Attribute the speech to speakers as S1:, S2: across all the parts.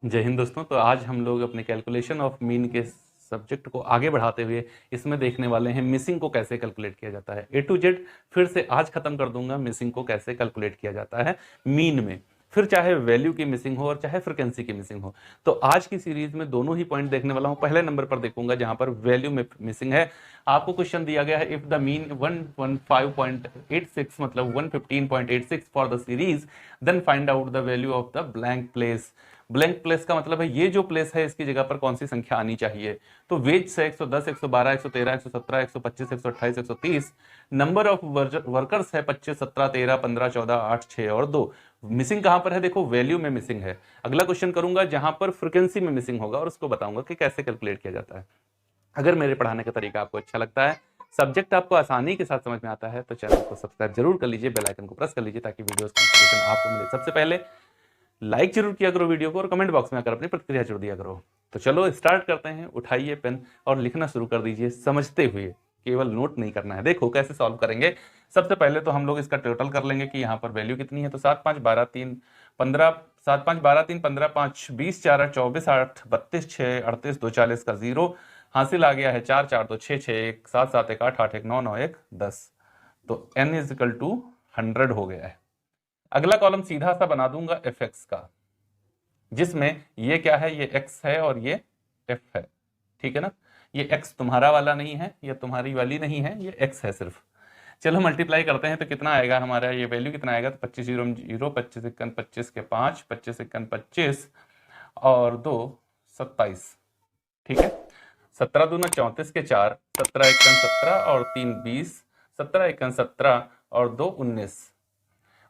S1: जय हिंद दोस्तों। तो आज हम लोग अपने कैलकुलेशन ऑफ मीन के सब्जेक्ट को आगे बढ़ाते हुए इसमें देखने वाले हैं मिसिंग को कैसे कैलकुलेट किया जाता है। ए टू जेड फिर से आज खत्म कर दूंगा मिसिंग को कैसे कैलकुलेट किया जाता है मीन में, फिर चाहे वैल्यू की मिसिंग हो और चाहे फ्रिक्वेंसी की मिसिंग हो। तो आज की सीरीज में दोनों ही पॉइंट देखने वाला हूं। पहले नंबर पर देखूंगा जहां पर वैल्यू में मिसिंग है। आपको क्वेश्चन दिया गया है, इफ द मीन 115.86 मतलब 115.86 for the series, then find out the value of the blank place. Blank place का मतलब है ये जो प्लेस है इसकी जगह पर कौन सी संख्या आनी चाहिए। तो वेज से 110, 112, 113, 117, 125, 128, 130। नंबर ऑफ वर्कर्स है 25, 17, 13, 15, 14, 8, 6 और 2। मिसिंग कहां पर है? देखो वैल्यू में मिसिंग है। अगला क्वेश्चन करूंगा जहां पर फ्रिक्वेंसी में मिसिंग होगा और उसको बताऊंगा कि कैसे कैलकुलेट किया जाता है। अगर मेरे पढ़ाने का तरीका आपको अच्छा लगता है, सब्जेक्ट आपको आसानी के साथ समझ में आता है, तो चैनल को सब्सक्राइब जरूर कर लीजिए, बेल आइकन को प्रेस कर लीजिए ताकि वीडियोस की नोटिफिकेशन आपको मिले सबसे पहले। लाइक जरूर किया करो वीडियो को और कमेंट बॉक्स में आकर अपनी प्रतिक्रिया जरूर दिया करो। तो चलो स्टार्ट करते हैं। उठाइए पेन और लिखना शुरू कर दीजिए समझते हुए, केवल नोट नहीं करना है। देखो कैसे सॉल्व करेंगे। सबसे पहले तो हम लोग इसका टोटल कर लेंगे कि यहाँ पर वैल्यू कितनी है। तो 7 5 12 3 15, 7 5 12 3 15 5 20 4 24 8 32 6 38 2 40 का जीरो हासिल आ गया है। 4 4 2 6 6 1 7 7 1 8 8 1 9 9 1 10। तो n इज इक्वल टू 100 हो गया है। अगला कॉलम सीधा सा बना दूंगा एफ एक्स का, जिसमें ये क्या है, ये x है और ये f है। ठीक है ना। ये x तुम्हारा वाला नहीं है, ये तुम्हारी वाली नहीं है, ये x है सिर्फ। चलो मल्टीप्लाई करते हैं तो कितना आएगा हमारा, ये वैल्यू कितना आएगा। तो 25 0 0, 25 1 25 के 5, 25 1 25 और 2 27। ठीक है। 17 दूना 34 के 4, 17 1 17 और 3 20, 17 1 17 और 2 19,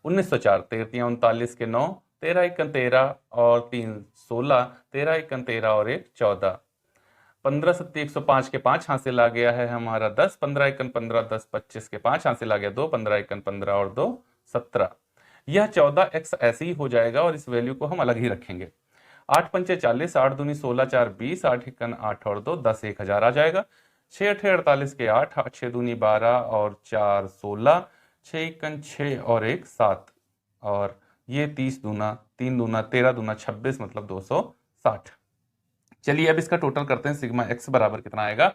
S1: 1904, 13 39 के 9, 13 1 13 और 3 16, 13 1 13 और 1 14, 15 7 105 के 5 हासिल आ गया है हमारा 10, 15 1 15 10 25 के 5 हासिल आ गया 2, 15 1 15 और 2 17। यह 14x ऐसे ही हो जाएगा और इस वैल्यू को हम अलग ही रखेंगे। 8 पंचे 40, 8 दूनी 16, 4 20, 8 1 8 और 2 10, 1000 आ जाएगा। 6 8 48 के 8, 6 दूनी 12 और 4 16, 6 1 6 और 1 7 और ये 30 दूना 3 दूना 13 दूना 26 मतलब 260। चलिए अब इसका टोटल करते हैं। सिग्मा एक्स बराबर कितना आएगा।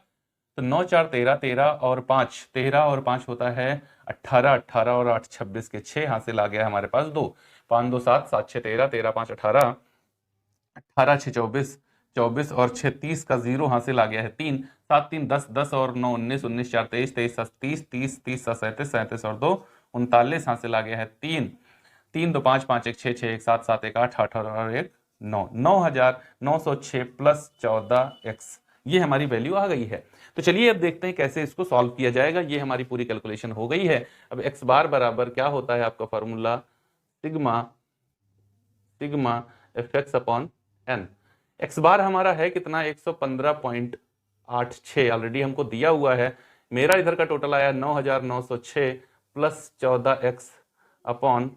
S1: तो 9 4 13, 13 और 5, 13 और 5 होता है 18, 18 और 8 26 के 6 हासिल आ गया हमारे पास 2, 5 2 7, 7 6 13, 13 5 18, 18 6 24, 24 और 6 30 का जीरो हासिल आ गया है 3, 7 3 10, 10 और 9 19, 19 4 23, 23 7 30, 30 30 7 37, 37 और 2 39 हासिल आ गया है 3, 3 2 5 5 1 6 6 1 7 7 1 8 8 और 1 9, 9906 प्लस 14x, ये हमारी वैल्यू आ गई है। तो चलिए अब देखते हैं कैसे इसको सॉल्व किया जाएगा। ये हमारी पूरी कैलकुलेशन हो गई है। अब x बार बराबर क्या होता है आपका formula, sigma sigma F x upon N. X bar हमारा है कितना, 115.86 ऑलरेडी हमको दिया हुआ है। मेरा इधर का टोटल आया 9906 प्लस 14x अपॉन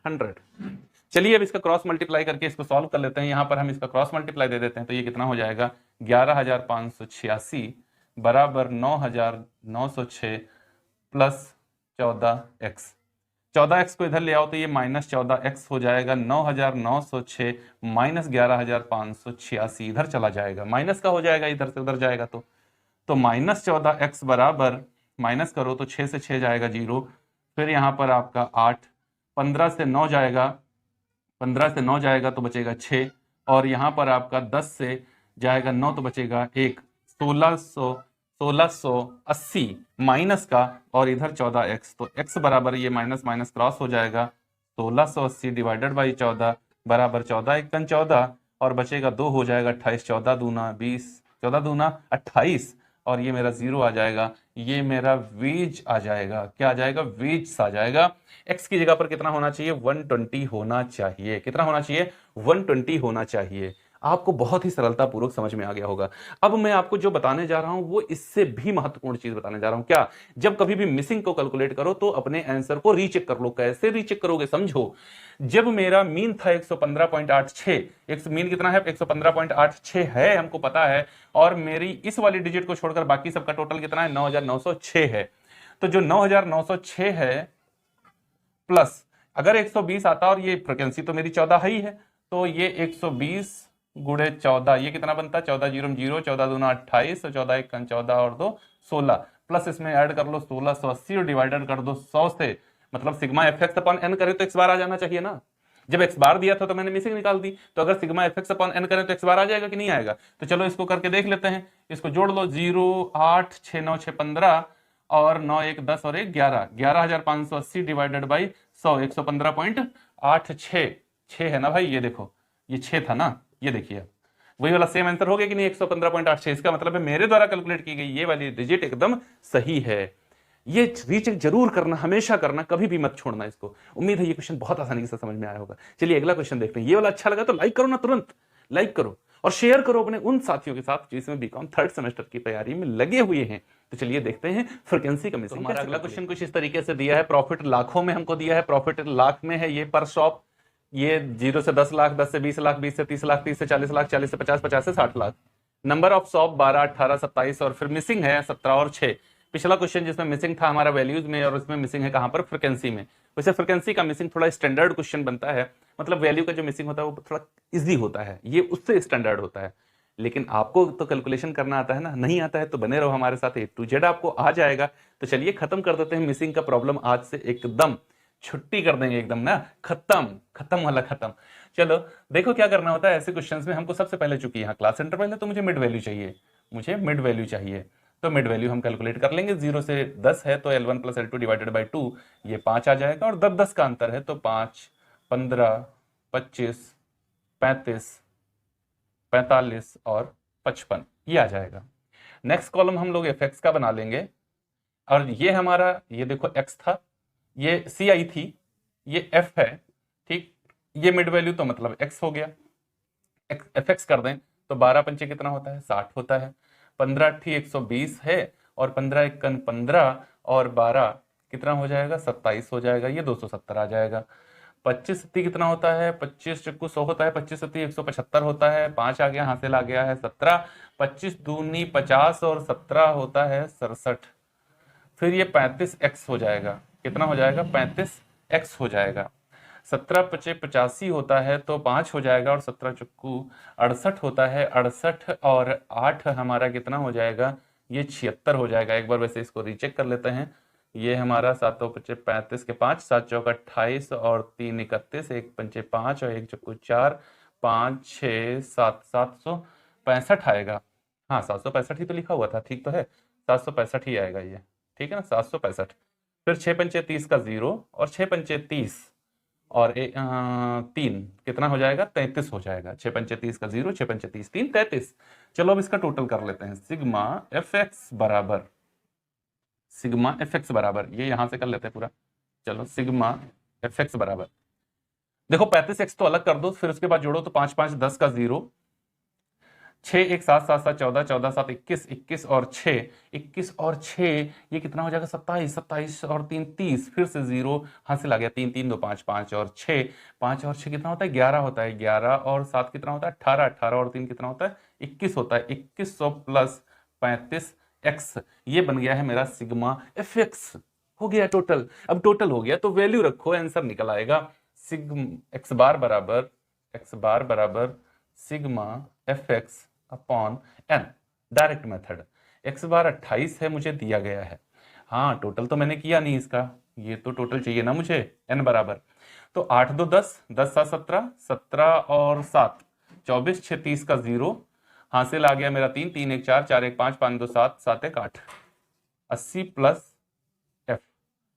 S1: 100। चलिए अब इसका क्रॉस मल्टीप्लाई करके इसको सॉल्व कर लेते हैं। यहां पर हम इसका क्रॉस मल्टीप्लाई दे देते हैं तो ये कितना हो जाएगा, 11586 बराबर 9906 प्लस 14x। 14x को इधर ले आओ तो ये माइनस 14x हो जाएगा। 9906 माइनस 11586 इधर चला जाएगा, माइनस का हो जाएगा, इधर से उधर जाएगा तो माइनस 14x बराबर, माइनस करो तो 6 से 6 जाएगा 0, फिर यहाँ पर आपका 8, 15 से 9 जाएगा, 15 से 9 जाएगा तो बचेगा 6 और यहाँ पर आपका 10 से जाएगा 9 तो बचेगा 1, 1680 माइनस का और इधर 14x, तो x बराबर ये माइनस माइनस क्रॉस हो जाएगा। 1680 डिवाइडेड बाई 14 बराबर 14 1 14 और बचेगा 2 हो जाएगा 28, 14 दूना 20, 14 दूना 28 और ये मेरा जीरो आ जाएगा। ये मेरा वेज आ जाएगा। क्या आ जाएगा, वेज आ जाएगा। x की जगह पर कितना होना चाहिए, 120 होना चाहिए। कितना होना चाहिए, 120 होना चाहिए। आपको बहुत ही सरलता पूर्वक समझ में आ गया होगा। अब मैं आपको जो बताने जा रहा हूं वो इससे भी महत्वपूर्ण चीज बताने जा रहा हूं। क्या, जब कभी भी मिसिंग को कैलकुलेट करो तो अपने आंसर को रीचेक कर लो। कैसे रीचेक करोगे, समझो। जब मेरा मीन था 115.86, एक मीन कितना है, 115.86 है, हमको पता है, और मेरी इस वाली डिजिट को छोड़कर बाकी सबका टोटल कितना है, 9906 है। तो जो 9906 है प्लस अगर 120 आता और ये फ्रिक्वेंसी तो मेरी 14 ही है, तो ये 120 गुणे 14, ये कितना बनता है 14 जीरो 0, 14 दूना 28 और 14 एक 14 और 2 16, प्लस इसमें ऐड कर लो 1680 और डिवाइडेड कर दो 100 से, मतलब sigma F x upon n करें तो एक्स बार आ जाना चाहिए ना। जब एक्स बार दिया था तो मैंने मिसिंग निकाल दी, तो अगर sigma F x upon n करें तो एक्स बार आ जाएगा कि नहीं आएगा। तो चलो इसको करके देख लेते हैं, इसको जोड़ लो 0 8 6 9 6 15 और 9 1 10 और 1 11, 11580 डिवाइडेड बाई 100, 115.86 6 है ना भाई, ये देखो ये 6 था ना, ये देखिए वही वाला सेम आंसर हो गया कि नहीं 115.86। इसका मतलब है मेरे द्वारा कैलकुलेट की गई ये वाली डिजिट एकदम सही है। ये रीचेक जरूर करना, हमेशा करना, कभी भी मत छोड़ना इसको। उम्मीद है ये क्वेश्चन बहुत आसानी से समझ में आया होगा। चलिए अगला क्वेश्चन देखते हैं। ये वाला अच्छा लगा तो लाइक करो ना, तुरंत लाइक करो और शेयर करो अपने उन साथियों के साथ जिसमें बीकॉम थर्ड सेमेस्टर की तैयारी में लगे हुए हैं। तो चलिए देखते हैं फ्रीक्वेंसी का मिसिंग। हमारा अगला क्वेश्चन कुछ इस तरीके से दिया है, प्रॉफिट लाखों में हमको दिया है, प्रॉफिट लाख में है ये पर शॉप, ये 0 से 10 लाख, 10 से 20 लाख, 20 से 30 लाख, 30 से 40 लाख, 40 से 50, 50 से 60 लाख। नंबर ऑफ शॉप 12, 18, 27 और फिर मिसिंग है 17 और 6। पिछला क्वेश्चन जिसमें मिसिंग था हमारा वैल्यूज में और इसमें मिसिंग है कहां पर, फ्रीक्वेंसी में। वैसे फ्रीक्वेंसी का मिसिंग थोड़ा स्टैंडर्ड क्वेश्चन बनता है, मतलब वैल्यू का जो मिसिंग होता है वो थोड़ा इजी होता है, ये उससे स्टैंडर्ड होता है। लेकिन आपको तो कैलकुलेशन करना आता है ना, नहीं आता है तो बने रहो हमारे साथ, A to Z आपको आ जाएगा। तो चलिए खत्म कर देते हैं मिसिंग का प्रॉब्लम, आज से एकदम छुट्टी कर देंगे एकदम ना, खत्म खत्म वाला खत्म। चलो देखो क्या करना होता है ऐसे क्वेश्चंस में, हमको सबसे पहले चूंकि यहाँ क्लास इंटरवल है तो मुझे मिड वैल्यू चाहिए, मुझे मिड वैल्यू चाहिए। तो मिड वैल्यू हम कैलकुलेट कर लेंगे, 0 से 10 है तो L1 plus L2 divided by 2, ये 5 आ जाएगा और 10 10 का अंतर है तो 5 15 25 35 45 और 55 ये आ जाएगा। नेक्स्ट कॉलम हम लोग एफ एक्स का बना लेंगे और ये हमारा, ये देखो एक्स था, ये सी आई थी, ये एफ है, ठीक, ये मिड वैल्यू तो मतलब एक्स हो गया। एफ एक्स कर दें तो 12 पंचे कितना होता है 60 होता है, 15 अट्ठी 120 है और 15 एकन 15 और 12 कितना हो जाएगा 27 हो जाएगा, ये 270 आ जाएगा। 25 सत्ती कितना होता है, 25 चक्कू 100 होता है, 25 सत्ती 175 होता है, 5 आ गया, हासिल आ गया है 17, 25 दूनी 50 और 17 होता है 67। फिर ये 35x हो जाएगा, कितना हो जाएगा 35x हो जाएगा। 17 पचे 85 होता है तो 5 हो जाएगा और 17 चक्कू 68 होता है, 68 और 8 हमारा कितना हो जाएगा, ये 76 हो जाएगा। एक बार वैसे इसको रीचेक कर लेते हैं, ये हमारा 7 पचे 35 के 5, 7 चौक 28 और 3 31, 1 पंचे 5 और 1 चक्कू 4, 5 6 7 765 आएगा। हाँ 765 ही तो लिखा हुआ था, ठीक तो है 765 ही आएगा ये, ठीक है ना 765। फिर 6 पंचे 30 का 0 और 6 पंचे 30 और 3 कितना हो जाएगा 33 हो जाएगा। 6 पंचे 30 का 0, 6 पंचे 30 3 33। चलो अब इसका टोटल कर लेते हैं, सिग्मा एफ एक्स बराबर, सिग्मा एफ एक्स बराबर, ये यहां से कर लेते हैं पूरा। चलो सिग्मा एफ एक्स बराबर, देखो 35x तो अलग कर दो, फिर उसके बाद जोड़ो तो 5 5 10 का 0, 6 1 7 7 7 14 14 7 21 21 और 6 21 और 6 ये कितना हो जाएगा 27 27 और 3 30, फिर से 0 हासिल आ गया, 3 3 2 5 5 और 6 5 और 6 कितना होता है 11 होता है, 11 और 7 कितना होता है 18 18 और 3 कितना होता है 21 होता है, 2100 प्लस 35x, ये बन गया है मेरा सिग्मा एफ एक्स। हो गया टोटल, अब टोटल हो गया तो वैल्यू रखो, आंसर निकल आएगा सिग्मा एक्स बार बराबर sigma F x upon N, direct method. X bar 28 है मुझे दिया गया है, हाँ टोटल तो मैंने किया नहीं इसका, ये तो टोटल चाहिए ना मुझे, एन बराबर तो 8 2 10 10 7 17 17 और 7 24 6 30 का 0 हासिल आ गया मेरा 3 3 1 4 4 1 5 5 2 7 7 1 8, 80 प्लस एफ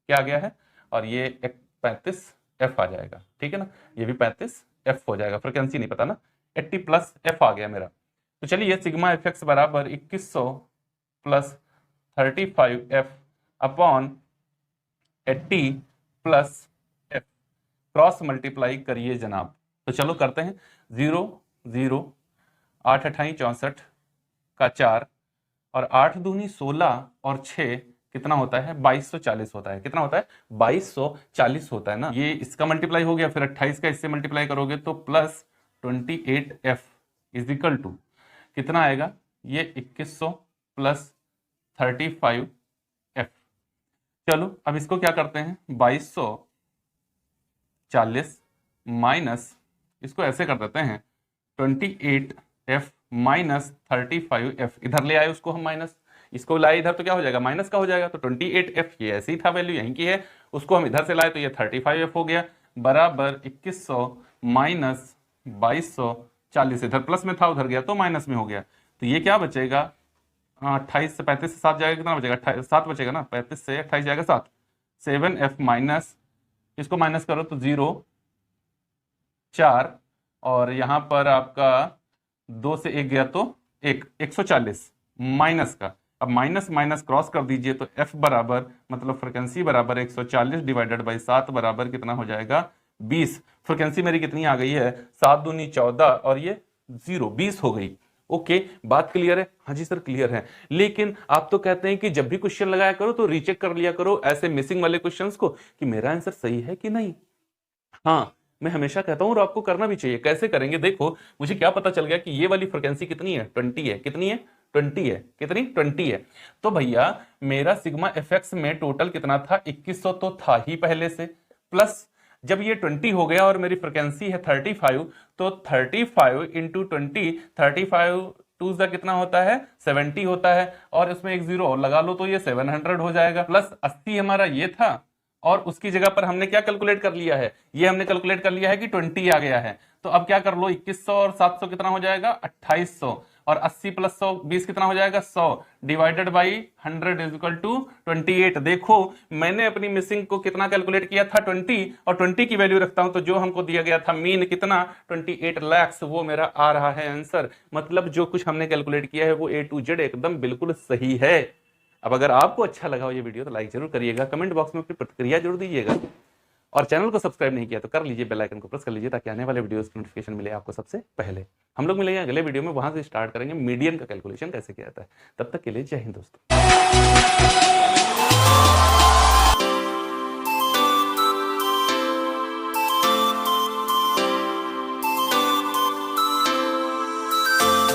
S1: क्या आ गया है, और ये 35 एफ आ जाएगा, ठीक है ना, ये भी 35 एफ हो जाएगा, फ्रिक्वेंसी नहीं पता ना, 80 प्लस एफ आ गया मेरा। तो चलिए सिग्मा एफ एक्स बराबर 2100 plus 35f upon 80 plus F, cross multiply करिए जनाब। तो चलो करते हैं, 0 0 8 अठाई 64 का 4 और 8 दूनी 16 और 6 कितना होता है 2240 होता है, कितना होता है 2240 होता है ना, ये इसका मल्टीप्लाई हो गया, फिर 28 का इससे मल्टीप्लाई करोगे तो plus 28f is equal to कितना आएगा, ये 2100 प्लस 35f। चलो अब इसको क्या करते हैं, 2240 माइनस, इसको ऐसे कर देते हैं 28f माइनस 35f, इधर ले आए उसको हम माइनस, इसको लाए इधर तो क्या हो जाएगा, माइनस का हो जाएगा। तो 28f ये ऐसे ही था, वैल्यू यहीं की है, उसको हम इधर से लाए तो ये 35f हो गया, बराबर 2100 माइनस 2240, इधर प्लस में था उधर गया तो माइनस में हो गया। तो ये क्या बचेगा, 28 से 35 से 7 जाएगा, कितना बचेगा, 7 बचेगा ना, 35 से 28 जाएगा 7, 7f माइनस, इसको माइनस करो तो 0 4, और यहां पर आपका 2 से 1 गया तो 140 माइनस का, अब माइनस माइनस क्रॉस कर दीजिए तो f बराबर, मतलब फ्रिक्वेंसी बराबर 140 डिवाइडेड बाई 7 बराबर कितना हो जाएगा, 20। फ्रिक्वेंसी मेरी कितनी आ गई है, 7 दूनी 14 और ये 20 हो गई। ओके, बात क्लियर है? हाँ जी सर क्लियर है। लेकिन आप तो कहते हैं कि जब भी क्वेश्चन लगाया करो तो रीचेक कर लिया करो ऐसे मिसिंग वाले क्वेश्चंस को कि मेरा आंसर सही है कि नहीं। हाँ, मैं हमेशा कहता हूं और आपको करना भी चाहिए। कैसे करेंगे, देखो मुझे क्या पता चल गया कि ये वाली फ्रिक्वेंसी कितनी है, 20 है। कितनी है, 20 है। कितनी, 20 है। तो भैया मेरा सिग्मा एफएक्स में टोटल कितना था, 2100 तो था ही पहले से, प्लस जब ये 20 हो गया और मेरी फ्रिक्वेंसी है 35, तो 35 इंटू 20, 35 टू का कितना होता है, 70 होता है, और इसमें एक जीरो और लगा लो तो ये 700 हो जाएगा, प्लस 80 हमारा ये था, और उसकी जगह पर हमने क्या कैलकुलेट कर लिया है, ये हमने कैलकुलेट कर लिया है कि 20 आ गया है। तो अब क्या कर लो, 2100 और 700 कितना हो जाएगा, 2800, और 80 प्लस 100 20 कितना हो जाएगा, 100 divided by 100 is equal to 28। देखो मैंने अपनी मिसिंग को कितना कैलकुलेट किया था, 20, और 20 की वैल्यू रखता हूं तो जो हमको दिया गया था मीन कितना, 28 लाख, वो मेरा आ रहा है आंसर। मतलब जो कुछ हमने कैलकुलेट किया है वो A to Z एकदम बिल्कुल सही है। अब अगर आपको अच्छा लगा हो ये वीडियो तो लाइक जरूर करिएगा, कमेंट बॉक्स में अपनी प्रतिक्रिया जरूर दीजिएगा, और चैनल को सब्सक्राइब नहीं किया तो कर लीजिए, बेल आइकन को प्रेस कर लीजिए ताकि आने वाले वीडियोस की नोटिफिकेशन मिले आपको सबसे पहले। हम लोग मिलेंगे अगले वीडियो में, वहां से स्टार्ट करेंगे मीडियन का कैलकुलेशन कैसे किया जाता है। तब तक के लिए जय हिंद दोस्तों।